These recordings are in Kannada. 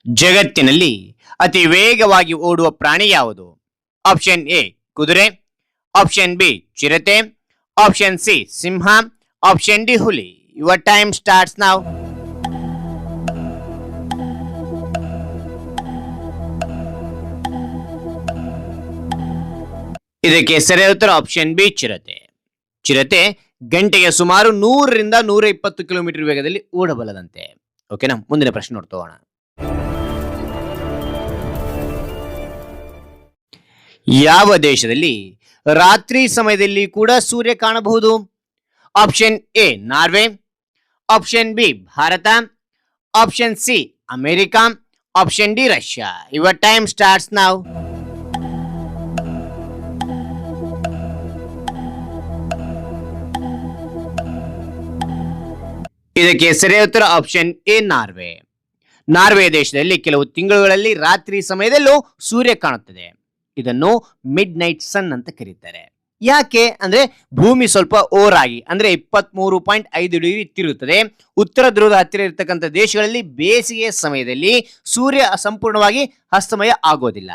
ಜಗತ್ತಿನಲ್ಲಿ ಅತಿ ವೇಗವಾಗಿ ಓಡುವ ಪ್ರಾಣಿ ಯಾವುದು? ಆಪ್ಷನ್ ಎ ಕುದುರೆ, ಆಪ್ಷನ್ ಬಿ ಚಿರತೆ, ಆಪ್ಷನ್ ಸಿ ಸಿಂಹ, ಆಪ್ಷನ್ ಡಿ ಹುಲಿ. Your time starts now. ಇದಕ್ಕೆ ಸರಿಯಾದ ಉತ್ತರ ಆಪ್ಷನ್ ಬಿ ಚಿರತೆ. ಚಿರತೆ ಗಂಟೆಗೆ ಸುಮಾರು 100ರಿಂದ 120 ಕಿಲೋಮೀಟರ್ ವೇಗದಲ್ಲಿ ಓಡಬಲ್ಲದಂತೆ. ಓಕೆನಾ, ಮುಂದಿನ ಪ್ರಶ್ನೆ ನೋಡ್ತೋಣ. ಯಾವ ದೇಶದಲ್ಲಿ ರಾತ್ರಿ ಸಮಯದಲ್ಲಿ ಕೂಡ ಸೂರ್ಯ ಕಾಣಬಹುದು? Option A Norway, option B Bharat, option C America, option D Russia. Your time starts now. ಇದಕ್ಕೆ ಸರಿಯಾದ ಉತ್ತರ ಆಪ್ಷನ್ ಎ ನಾರ್ವೆ. ನಾರ್ವೆ ದೇಶದಲ್ಲಿ ಕೆಲವು ತಿಂಗಳುಗಳಲ್ಲಿ ರಾತ್ರಿ ಸಮಯದಲ್ಲೂ ಸೂರ್ಯ ಕಾಣುತ್ತದೆ. ಇದನ್ನು ಮಿಡ್ ನೈಟ್ ಸನ್ ಅಂತ ಕರೀತಾರೆ. ಯಾಕೆ ಅಂದ್ರೆ ಭೂಮಿ ಸ್ವಲ್ಪ ಓರಾಗಿ ಅಂದ್ರೆ 23.5 ಡಿಗ್ರಿ ತಿರುಗುತ್ತದೆ. ಉತ್ತರ ಧ್ರುವದ ಹತ್ತಿರ ಇರತಕ್ಕಂಥ ದೇಶಗಳಲ್ಲಿ ಬೇಸಿಗೆಯ ಸಮಯದಲ್ಲಿ ಸೂರ್ಯ ಸಂಪೂರ್ಣವಾಗಿ ಅಸ್ತಮಯ ಆಗೋದಿಲ್ಲ.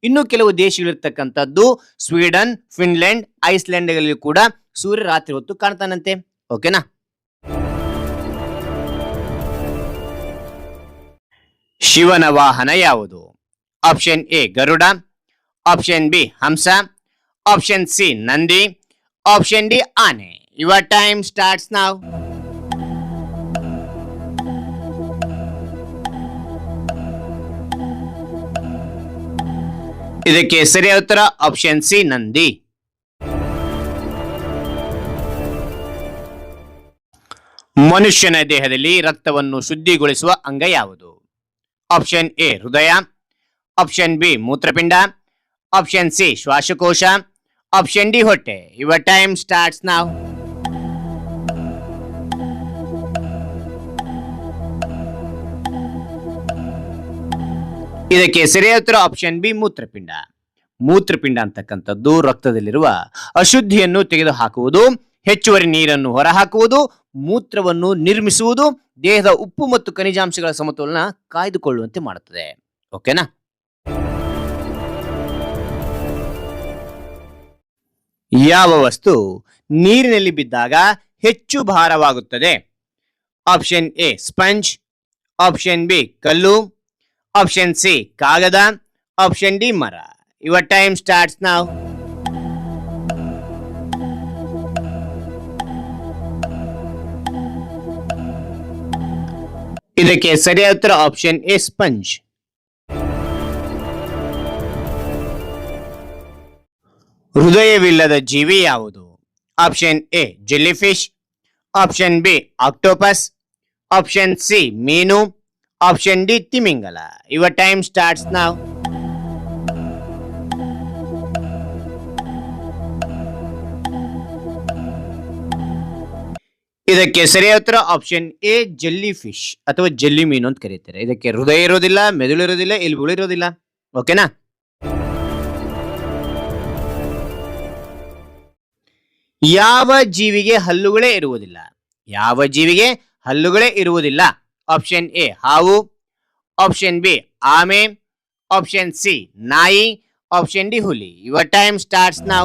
ಇನ್ನು ಕೆಲವು ದೇಶಗಳಿರ್ತಕ್ಕಂಥದ್ದು ಸ್ವೀಡನ್, ಫಿನ್ಲೆಂಡ್, ಐಸ್ಲ್ಯಾಂಡ್ಗಳಲ್ಲಿ ಕೂಡ ಸೂರ್ಯ ರಾತ್ರಿ ಹೊತ್ತು ಕಾಣ್ತಾನಂತೆ. ಓಕೆನಾ. ಶಿವನ ವಾಹನ ಯಾವುದು? Option A Garuda, option B ಹಂಸ, option C Nandi, option D ಆನೆ. Your time starts now. ಇದಕ್ಕೆ ಸರಿಯಾದ ಉತ್ತರ ಆಪ್ಷನ್ ಸಿ ನಂದಿ. ಮನುಷ್ಯನ ದೇಹದಲ್ಲಿ ರಕ್ತವನ್ನು ಶುದ್ಧಿಗೊಳಿಸುವ ಅಂಗ ಯಾವುದು? ಆಪ್ಷನ್ ಎ ಹೃದಯ, ಆಪ್ಷನ್ ಬಿ ಮೂತ್ರಪಿಂಡ, ಆಪ್ಷನ್ ಸಿ ಶ್ವಾಸಕೋಶ, ಆಪ್ಷನ್ ಡಿ ಹೊಟ್ಟೆ. Your time starts now. ಇದಕ್ಕೆ ಸರಿಯಾದ ಉತ್ತರ ಆಪ್ಷನ್ ಬಿ ಮೂತ್ರಪಿಂಡ. ಮೂತ್ರಪಿಂಡ ಅಂತಕ್ಕಂಥದ್ದು ರಕ್ತದಲ್ಲಿರುವ ಅಶುದ್ಧಿಯನ್ನು ತೆಗೆದುಹಾಕುವುದು, ಹೆಚ್ಚುವರಿ ನೀರನ್ನು ಹೊರಹಾಕುವುದು, ಮೂತ್ರವನ್ನು ನಿರ್ಮಿಸುವುದು, ದೇಹದ ಉಪ್ಪು ಮತ್ತು ಖನಿಜಾಂಶಗಳ ಸಮತೋಲನ ಕಾಯ್ದುಕೊಳ್ಳುವಂತೆ ಮಾಡುತ್ತದೆ. ಓಕೆನಾ. ಯಾವ ವಸ್ತು ನೀರಿನಲ್ಲಿ ಬಿದ್ದಾಗ ಹೆಚ್ಚು ಭಾರವಾಗುತ್ತದೆ? Option A sponge, option B ಕಲ್ಲು, ಆಪ್ಷನ್ ಸಿ ಕಾಗದ, ಆಪ್ಷನ್ ಡಿ ಮರ. Your time starts now. ಇದಕ್ಕೆ ಸರಿಯಾದ ಉತ್ತರ ಆಪ್ಷನ್ ಎ ಸ್ಪಂಜ್. ಹೃದಯವಿಲ್ಲದ ಜೀವಿ ಯಾವುದು? Option A jellyfish, option B octopus, option C ಮೀನು, ಆಪ್ಷನ್ ಡಿ ತಿಮಿಂಗಲ. Your time starts now. ಇದಕ್ಕೆ ಸರಿಯಾದ ಉತ್ತರ ಆಪ್ಷನ್ ಎ ಜೆಲ್ಲಿ ಫಿಶ್ ಅಥವಾ ಜೆಲ್ಲಿ ಮೀನು ಅಂತ ಕರೀತಾರೆ. ಇದಕ್ಕೆ ಹೃದಯ ಇರೋದಿಲ್ಲ, ಮೆದುಳು ಇರೋದಿಲ್ಲ, ಎಲುಬುಗಳು ಇರೋದಿಲ್ಲ. ಓಕೆನಾ. ಯಾವ ಜೀವಿಗೆ ಹಲ್ಲುಗಳೇ ಇರುವುದಿಲ್ಲ? ಯಾವ ಜೀವಿಗೆ ಹಲ್ಲುಗಳೇ ಇರುವುದಿಲ್ಲ? ಆಪ್ಷನ್ ಎ ಹಾವು, ಆಪ್ಷನ್ ಬಿ ಆಮೆ, ಆಪ್ಷನ್ ಸಿ ನಾಯಿ, ಆಪ್ಷನ್ ಡಿ ಹುಲಿ. Your time starts now.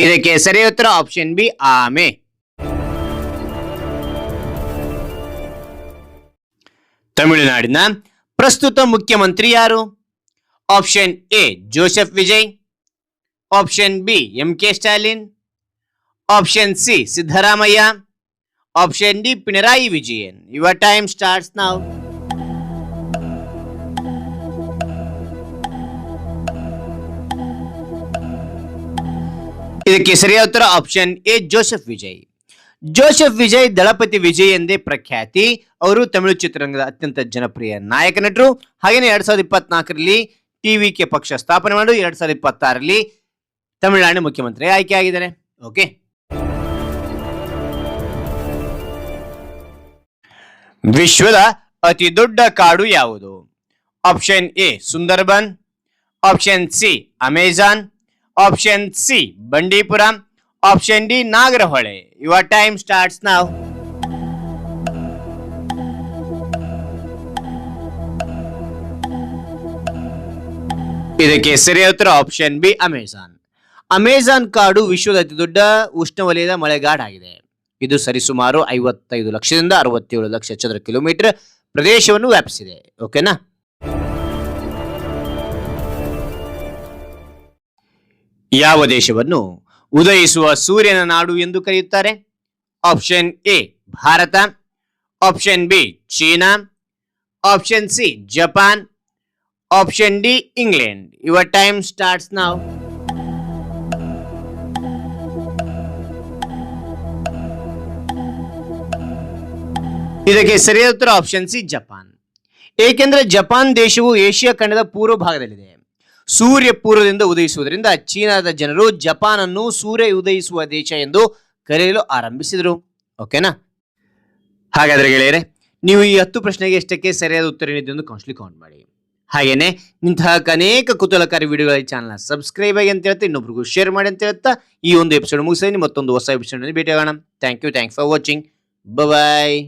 ಇದಕ್ಕೆ ಸರಿಯಾದ ಉತ್ತರ ಆಪ್ಷನ್ ಬಿ ಆಮೆ. ತಮಿಳುನಾಡಿನ ಪ್ರಸ್ತುತ ಮುಖ್ಯಮಂತ್ರಿ ಯಾರು? Option A Joseph Vijay, option B MK Stalin, option C Siddaramaiah, option D Pinarayi Vijayan. Your time starts now. ಇದಕ್ಕೆ ಸರಿಯಾದ ಉತ್ತರ ಆಪ್ಷನ್ ಎ ಜೋಸೆಫ್ ವಿಜಯ್. ಜೋಸೆಫ್ ವಿಜಯ್ ದಳಪತಿ ವಿಜಯ್ ಎಂದೇ ಪ್ರಖ್ಯಾತಿ. ಅವರು ತಮಿಳು ಚಿತ್ರರಂಗದ ಅತ್ಯಂತ ಜನಪ್ರಿಯ ನಾಯಕ ನಟರು. ಹಾಗೆಯೇ 2024ರಲ್ಲಿ ಟಿವಿಕೆ ಪಕ್ಷ ಸ್ಥಾಪನೆ ಮಾಡಿ 2026ರಲ್ಲಿ ತಮಿಳುನಾಡಿನ ಮುಖ್ಯಮಂತ್ರಿ ಆಯ್ಕೆಯಾಗಿದ್ದಾರೆ. ಓಕೆ. ವಿಶ್ವದ ಅತಿ ದೊಡ್ಡ ಕಾಡು ಯಾವುದು? Option A Sundarban, option C Amazon, option C Bandipur, option D Nagarahole. Your time starts now. ಇದಕ್ಕೆ ಸರಿಯಾದ ಉತ್ತರ ಆಪ್ಷನ್ ಬಿ ಅಮೆಜಾನ್. ಅಮೆಜಾನ್ ಕಾಡು ವಿಶ್ವದ ಅತಿ ದೊಡ್ಡ ಉಷ್ಣವಲಯದ ಮಳೆಗಾಡಾಗಿದೆ. ಇದು ಸರಿಸುಮಾರು 55 ಲಕ್ಷದಿಂದ 67 ಲಕ್ಷ ಚದರ ಕಿಲೋಮೀಟರ್ ಪ್ರದೇಶವನ್ನು ವ್ಯಾಪಿಸಿದೆ. ಓಕೆನಾ? ಯಾವ ದೇಶವನ್ನು ಉದಯಿಸುವ ಸೂರ್ಯನ ನಾಡು ಎಂದು ಕರೆಯುತ್ತಾರೆ? Option A Bharat, option B China, option C Japan, option D England. Your time starts now. ಇದಕ್ಕೆ ಸರಿಯಾದ ಉತ್ತರ ಆಪ್ಷನ್ ಸಿ ಜಪಾನ್. ಏಕೆಂದರೆ ಜಪಾನ್ ದೇಶವು ಏಷ್ಯಾ ಖಂಡದ ಪೂರ್ವ ಭಾಗದಲ್ಲಿದೆ. ಸೂರ್ಯ ಪೂರ್ವದಿಂದ ಉದಯಿಸುವುದರಿಂದ ಚೀನಾದ ಜನರು ಜಪಾನ್ ಅನ್ನು ಸೂರ್ಯ ಉದಯಿಸುವ ದೇಶ ಎಂದು ಕರೆಯಲು ಆರಂಭಿಸಿದರು. ಓಕೆನಾ? ಹಾಗಾದ್ರೆ ಗೆಳೆಯರೆ, ನೀವು ಈ 10 ಪ್ರಶ್ನೆಗೆ ಎಷ್ಟಕ್ಕೆ ಸರಿಯಾದ ಉತ್ತರ ಏನಿದೆ ಎಂದು ಕಾಮೆಂಟ್ ಮಾಡಿ. ಹಾಗೇನೆ ಇಂತಹ ಅನೇಕ ಕುತೂಹಲಕಾರಿ ವಿಡಿಯೋಗಳ ಚಾನಲ್ ಸಬ್ಸ್ಕ್ರೈಬ್ ಆಗಿ ಅಂತ ಹೇಳ್ತಾ ಇನ್ನೊಬ್ರಿಗೂ ಶೇರ್ ಮಾಡಿ ಅಂತ ಹೇಳ್ತಾ ಈ ಒಂದು ಎಪಿಸೋಡ್ ಮುಗಿಸಿ ಮತ್ತೊಂದು ಹೊಸ ಎಪಿಸೋಡ್ ಭೇಟಿಯಾಗೋಣ. Thank you for watching. Bye.